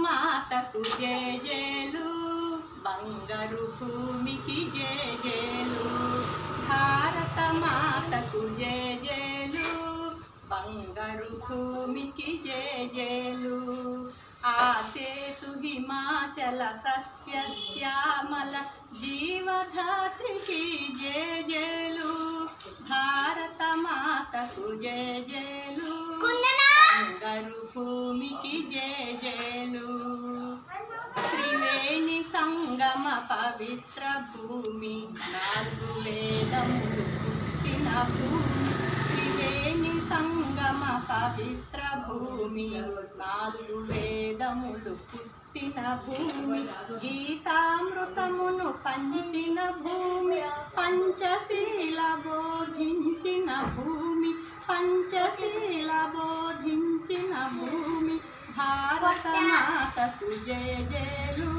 మాతకు జేజేలు, బంగారు భూమికి జేజేలు. భారత మాతకు జేజేలు, బంగారు భూమికి జేజేలు. ఆసేతు హిమాచల సస్యశ్యామల జీవధాత్రికి జేజేలు. భారత మాతకు జేజేలు, బంగారు భూమికి జేజేలు. త్రివేణి సంగమ పవిత్ర భూమి, 4 వేదములు పుట్టిన భూమి. త్రివేణి సంగమ పవిత్ర భూమి, 4 వేదములు పుట్టిన భూమి. గీతామృతమును పంచిన భూమి, పంచశీల బోధించిన భూమి. పంచశీల బోధించిన భూమి. భారత మాతకు జేజేలు,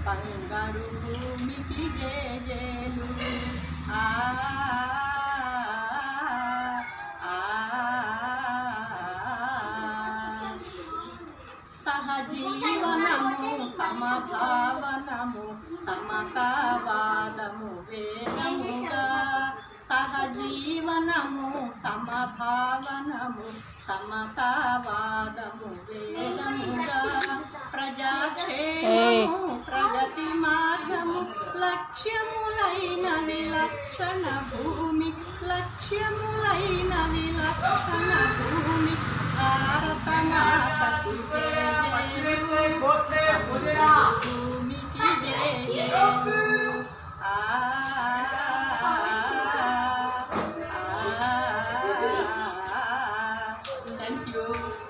బంగారు భూమికి జేజేలు. ఆ సహజీవనము, సమభావనము, సమతావాదము వేదముగా. సహజీవనము, సమభావనము, సమతావాదము